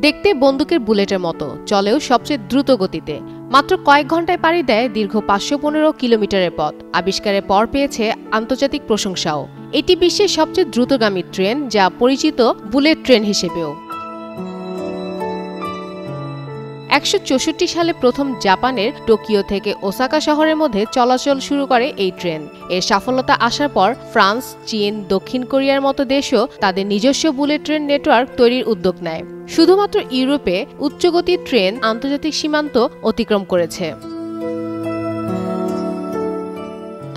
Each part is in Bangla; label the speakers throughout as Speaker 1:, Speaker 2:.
Speaker 1: দেখতে বন্দুকের বুলেটের মতো, চলেও সবচেয়ে দ্রুত গতিতে। মাত্র কয়েক ঘন্টায় পাড়ি দেয় দীর্ঘ ৫১৫ কিলোমিটারের পথ। আবিষ্কারের পর পেয়েছে আন্তর্জাতিক প্রশংসাও। এটি বিশ্বের সবচেয়ে দ্রুতগামী ট্রেন, যা পরিচিত বুলেট ট্রেন হিসেবেও। ১৯৬৪ সালে প্রথম জাপানের টোকিও থেকে ওসাকা শহরের মধ্যে চলাচল শুরু করে এই ট্রেন। এর সফলতা আসার পর ফ্রান্স, চীন, দক্ষিণ কোরিয়ার মতো দেশও তাদের নিজস্ব বুলেট ট্রেন নেটওয়ার্ক তৈরির উদ্যোগ নেয়। শুধুমাত্র ইউরোপে উচ্চগতির ট্রেন আন্তর্জাতিক সীমান্ত অতিক্রম করেছে।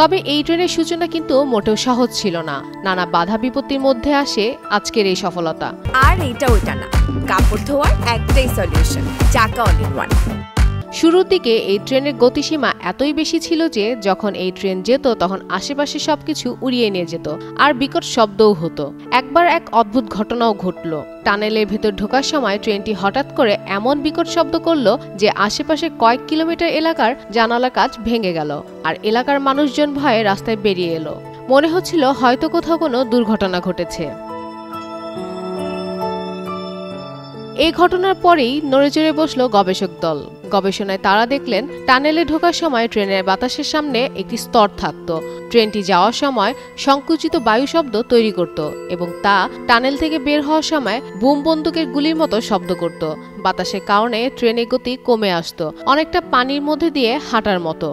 Speaker 1: তবে এই ট্রেনের সূচনা কিন্তু মোটেও সহজ ছিল না। নানা বাধা বিপত্তির মধ্যে আসে আজকের এই সফলতা।
Speaker 2: আর এটা ওইটা না, কাপড় ধোয়ার একটাই সলিউশন, চাকা অল ইন ওয়ান।
Speaker 1: শুরুর দিকে এই ট্রেনের গতিসীমা এতই বেশি ছিল যে যখন এই ট্রেন যেত তখন আশেপাশে সবকিছু উড়িয়ে নিয়ে যেত, আর বিকট শব্দও হতো। একবার এক অদ্ভুত ঘটনাও ঘটল। টানেলের ভেতর ঢোকার সময় ট্রেনটি হঠাৎ করে এমন বিকট শব্দ করল যে আশেপাশে কয়েক কিলোমিটার এলাকার জানালার কাঁচ ভেঙে গেল, আর এলাকার মানুষজন ভয়ে রাস্তায় বেরিয়ে এলো। মনে হচ্ছিল হয়তো কোথাও কোনো দুর্ঘটনা ঘটেছে। এই ঘটনার পরেই নড়েচড়ে বসল গবেষক দল। গবেষণায় তারা দেখলেন টানেলে ঢোকার সময় ট্রেনের বাতাসের সামনে একটি স্তর থাকত। ট্রেনটি যাওয়ার সময় সংকুচিত বায়ু শব্দ তৈরি করত এবং তা টানেল থেকে বের হওয়ার সময় বুম বন্দুকের গুলির মতো শব্দ করত। বাতাসের কারণে ট্রেনের গতি কমে আসত, অনেকটা পানির মধ্যে দিয়ে হাঁটার মতো।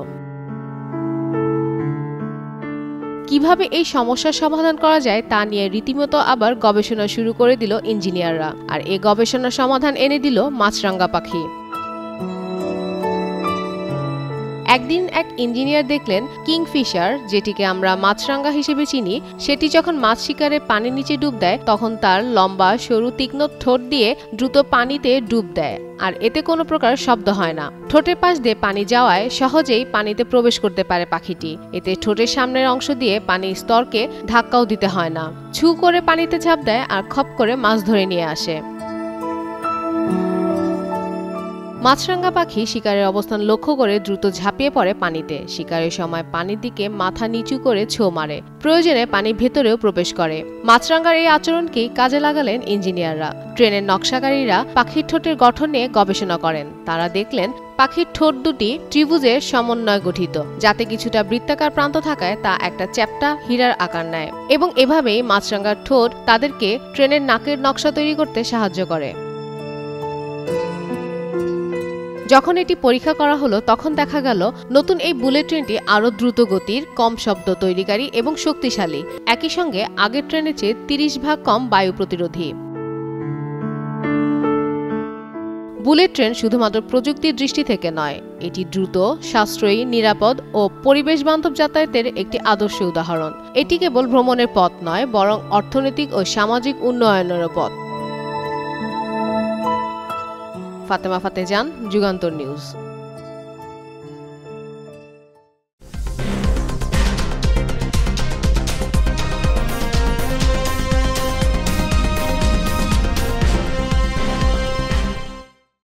Speaker 1: কিভাবে এই সমস্যার সমাধান করা যায় তা নিয়ে রীতিমতো আবার গবেষণা শুরু করে দিল ইঞ্জিনিয়াররা। আর এই গবেষণার সমাধান এনে দিল মাছরাঙা পাখি। একদিন এক ইঞ্জিনিয়ার দেখলেন কিংফিশার, যেটিকে আমরা মাছরাঙা হিসেবে চিনি, সেটি যখন মাছ শিকারে পানির নিচে ডুব দেয় তখন তার লম্বা সরু তীক্ষ্ণ ঠোঁট দিয়ে দ্রুত পানিতে ডুব দেয়, আর এতে কোনো প্রকার শব্দ হয় না। ঠোঁটের পাশ দিয়ে পানি যাওয়ায় সহজেই পানিতে প্রবেশ করতে পারে পাখিটি। এতে ঠোঁটের সামনের অংশ দিয়ে পানির স্তরকে ধাক্কাও দিতে হয় না। ছু করে পানিতে ঝাঁপ দেয় আর খপ করে মাছ ধরে নিয়ে আসে। মাছরাঙা পাখি শিকারের অবস্থান লক্ষ্য করে দ্রুত ঝাঁপিয়ে পড়ে পানিতে। শিকারের সময় পানির দিকে মাথা নিচু করে ছো মারে, প্রয়োজনে পানির ভেতরেও প্রবেশ করে। মাছরাঙার এই আচরণকেই কাজে লাগালেন ইঞ্জিনিয়াররা। ট্রেনের নকশাকারীরা পাখির ঠোঁটের গঠন নিয়ে গবেষণা করেন। তারা দেখলেন পাখির ঠোঁট দুটি ত্রিভুজের সমন্বয়ে গঠিত, যাতে কিছুটা বৃত্তাকার প্রান্ত থাকায় তা একটা চ্যাপ্টা হীরার আকার নেয়, এবং এভাবেই মাছরাঙার ঠোঁট তাদেরকে ট্রেনের নাকের নকশা তৈরি করতে সাহায্য করে। যখন এটি পরীক্ষা করা হলো তখন দেখা গেল নতুন এই বুলেট ট্রেনটি আরও দ্রুত গতির, কম শব্দ তৈরিকারী এবং শক্তিশালী। একই সঙ্গে আগের ট্রেনের চেয়ে ৩০ ভাগ কম বায়ু প্রতিরোধী। বুলেট ট্রেন শুধুমাত্র প্রযুক্তির দৃষ্টি থেকে নয়, এটি দ্রুত, সাশ্রয়ী, নিরাপদ ও পরিবেশ বান্ধব যাতায়াতের একটি আদর্শ উদাহরণ। এটি কেবল ভ্রমণের পথ নয়, বরং অর্থনৈতিক ও সামাজিক উন্নয়নেরও পথ। ফাতেমা ফাতেজান, যুগান্তর নিউজ।